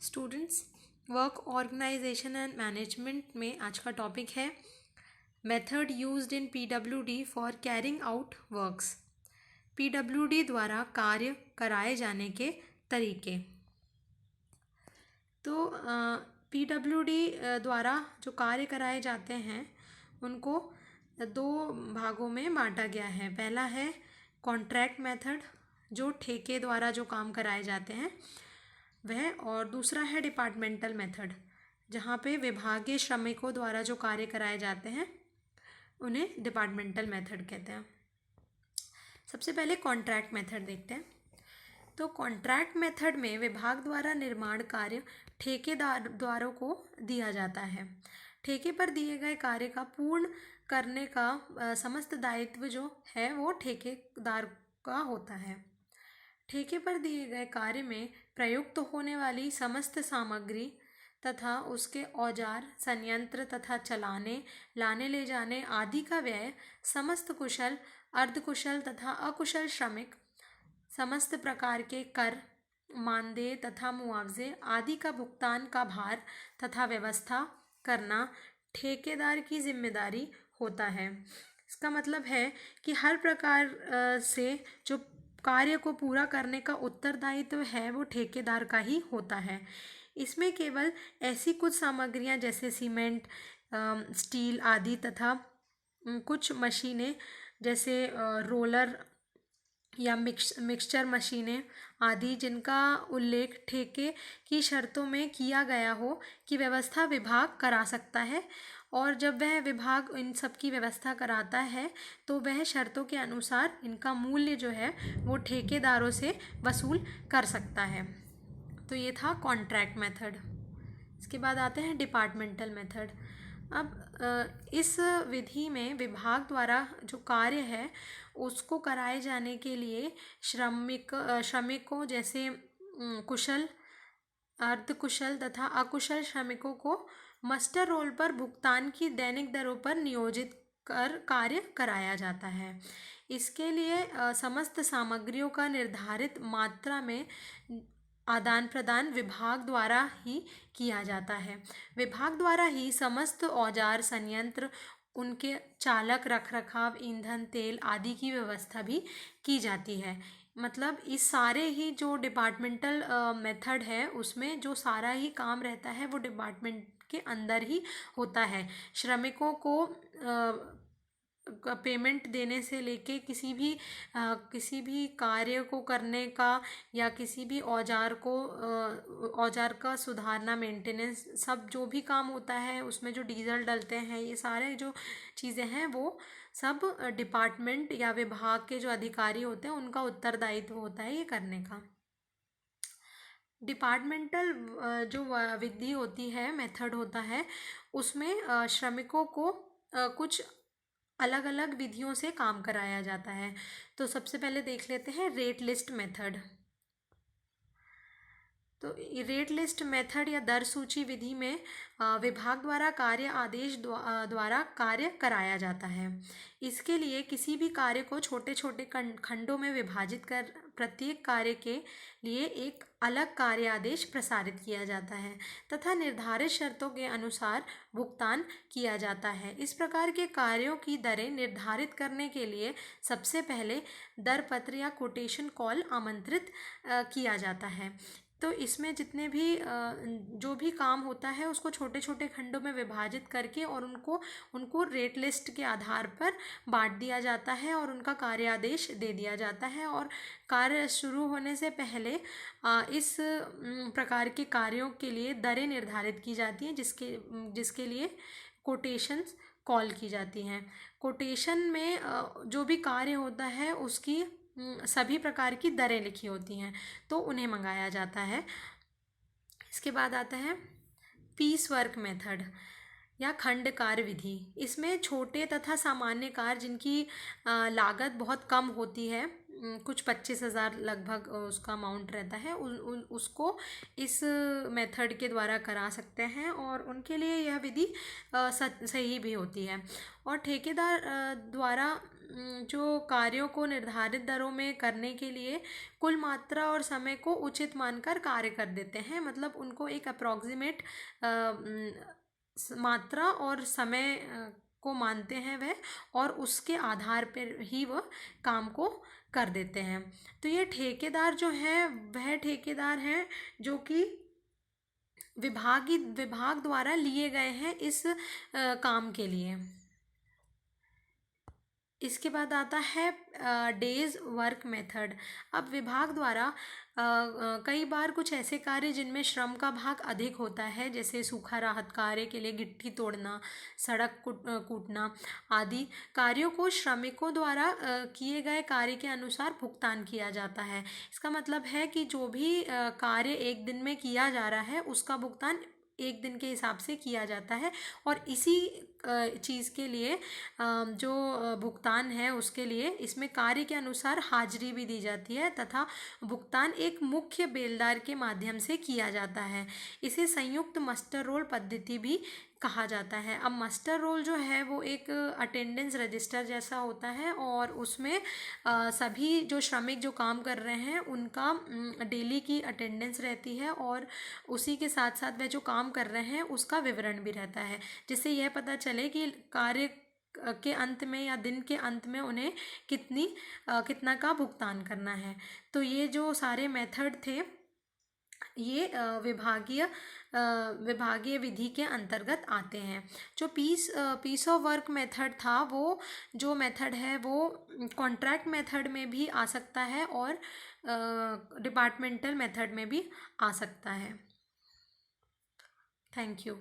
Students, work organisation and management में आज का टॉपिक है method used in PWD for carrying out works. PWD द्वारा कार्य कराए जाने के तरीके। तो पीडब्ल्यूडी द्वारा जो कार्य कराए जाते हैं उनको दो भागों में बांटा गया है। पहला है कॉन्ट्रैक्ट मेथड, जो ठेके द्वारा जो काम कराए जाते हैं वह, और दूसरा है डिपार्टमेंटल मेथड, जहाँ पे विभागीय श्रमिकों द्वारा जो कार्य कराए जाते हैं उन्हें डिपार्टमेंटल मेथड कहते हैं। सबसे पहले कॉन्ट्रैक्ट मेथड देखते हैं। तो कॉन्ट्रैक्ट मेथड में विभाग द्वारा निर्माण कार्य ठेकेदारों को दिया जाता है। ठेके पर दिए गए कार्य का पूर्ण करने का समस्त दायित्व जो है वो ठेकेदार का होता है। ठेके पर दिए गए कार्य में प्रयुक्त होने वाली समस्त सामग्री तथा उसके औजार, संयंत्र तथा चलाने, लाने ले जाने आदि का व्यय समस्त कुशल, अर्धकुशल तथा अकुशल श्रमिक, समस्त प्रकार के कर, मानदेय तथा मुआवजे आदि का भुगतान का भार तथा व्यवस्था करना ठेकेदार की जिम्मेदारी होता है। इसका मतलब है कि हर प्रकार से जो कार्य को पूरा करने का उत्तरदायित्व है वो ठेकेदार का ही होता है। इसमें केवल ऐसी कुछ सामग्रियां जैसे सीमेंट, स्टील आदि तथा कुछ मशीनें जैसे रोलर या मिक्सचर मशीनें आदि जिनका उल्लेख ठेके की शर्तों में किया गया हो कि व्यवस्था विभाग करा सकता है, और जब वह विभाग इन सब की व्यवस्था कराता है तो वह शर्तों के अनुसार इनका मूल्य जो है वो ठेकेदारों से वसूल कर सकता है। तो ये था कॉन्ट्रैक्ट मेथड। इसके बाद आते हैं डिपार्टमेंटल मेथड। अब इस विधि में विभाग द्वारा जो कार्य है उसको कराए जाने के लिए श्रमिकों जैसे कुशल, अर्धकुशल तथा अकुशल श्रमिकों को मस्टर रोल पर भुगतान की दैनिक दरों पर नियोजित कर कार्य कराया जाता है। इसके लिए समस्त सामग्रियों का निर्धारित मात्रा में आदान प्रदान विभाग द्वारा ही किया जाता है। विभाग द्वारा ही समस्त औजार, संयंत्र, उनके चालक, रखरखाव, ईंधन, तेल आदि की व्यवस्था भी की जाती है। मतलब इस सारे ही जो डिपार्टमेंटल मेथड है उसमें जो सारा ही काम रहता है वो डिपार्टमेंट के अंदर ही होता है। श्रमिकों को पेमेंट देने से लेके किसी भी कार्य को करने का या किसी भी औजार का सुधारना, मेंटेनेंस, सब जो भी काम होता है उसमें जो डीजल डलते हैं, ये सारे जो चीज़ें हैं वो सब डिपार्टमेंट या विभाग के जो अधिकारी होते हैं उनका उत्तरदायित्व होता है ये करने का। डिपार्टमेंटल जो विधि होती है, मेथड होता है, उसमें श्रमिकों को कुछ अलग अलग विधियों से काम कराया जाता है। तो सबसे पहले देख लेते हैं रेट लिस्ट मेथड। तो रेट लिस्ट मेथड या दर सूची विधि में विभाग द्वारा कार्य आदेश द्वारा कार्य कराया जाता है। इसके लिए किसी भी कार्य को छोटे छोटे खंडों में विभाजित कर प्रत्येक कार्य के लिए एक अलग कार्य आदेश प्रसारित किया जाता है तथा निर्धारित शर्तों के अनुसार भुगतान किया जाता है। इस प्रकार के कार्यों की दरें निर्धारित करने के लिए सबसे पहले दर पत्र या कोटेशन कॉल आमंत्रित किया जाता है। तो इसमें जितने भी जो भी काम होता है उसको छोटे छोटे खंडों में विभाजित करके और उनको रेट लिस्ट के आधार पर बांट दिया जाता है और उनका कार्य आदेश दे दिया जाता है, और कार्य शुरू होने से पहले इस प्रकार के कार्यों के लिए दरें निर्धारित की जाती हैं जिसके लिए कोटेशंस कॉल की जाती हैं। कोटेशन में जो भी कार्य होता है उसकी सभी प्रकार की दरें लिखी होती हैं तो उन्हें मंगाया जाता है। इसके बाद आता है पीस वर्क मेथड या खंड कार्य विधि। इसमें छोटे तथा सामान्य कार्य जिनकी लागत बहुत कम होती है, कुछ 25,000 लगभग उसका अमाउंट रहता है, उसको इस मेथड के द्वारा करा सकते हैं और उनके लिए यह विधि सही भी होती है। और ठेकेदार द्वारा जो कार्यों को निर्धारित दरों में करने के लिए कुल मात्रा और समय को उचित मानकर कार्य कर देते हैं। मतलब उनको एक अप्रॉक्सीमेट मात्रा और समय को मानते हैं वह, और उसके आधार पर ही वह काम को कर देते हैं। तो ये ठेकेदार जो है वह ठेकेदार हैं जो कि विभाग द्वारा लिए गए हैं इस काम के लिए। इसके बाद आता है डेज वर्क मेथड। अब विभाग द्वारा कई बार कुछ ऐसे कार्य जिनमें श्रम का भाग अधिक होता है, जैसे सूखा राहत कार्य के लिए गिट्टी तोड़ना, सड़क कूटना आदि कार्यों को श्रमिकों द्वारा किए गए कार्य के अनुसार भुगतान किया जाता है। इसका मतलब है कि जो भी कार्य एक दिन में किया जा रहा है उसका भुगतान एक दिन के हिसाब से किया जाता है, और इसी चीज़ के लिए जो भुगतान है उसके लिए इसमें कार्य के अनुसार हाजिरी भी दी जाती है तथा भुगतान एक मुख्य बेलदार के माध्यम से किया जाता है। इसे संयुक्त मस्टर रोल पद्धति भी कहा जाता है। अब मस्टर रोल जो है वो एक अटेंडेंस रजिस्टर जैसा होता है, और उसमें सभी जो श्रमिक जो काम कर रहे हैं उनका डेली की अटेंडेंस रहती है, और उसी के साथ साथ वह जो काम कर रहे हैं उसका विवरण भी रहता है, जिससे यह पता चले कि कार्य के अंत में या दिन के अंत में उन्हें कितना का भुगतान करना है। तो ये जो सारे मेथड थे ये विभागीय विधि के अंतर्गत आते हैं। जो पीस ऑफ वर्क मेथड था, वो जो मेथड है वो कॉन्ट्रैक्ट मेथड में भी आ सकता है और डिपार्टमेंटल मेथड में भी आ सकता है। Thank you.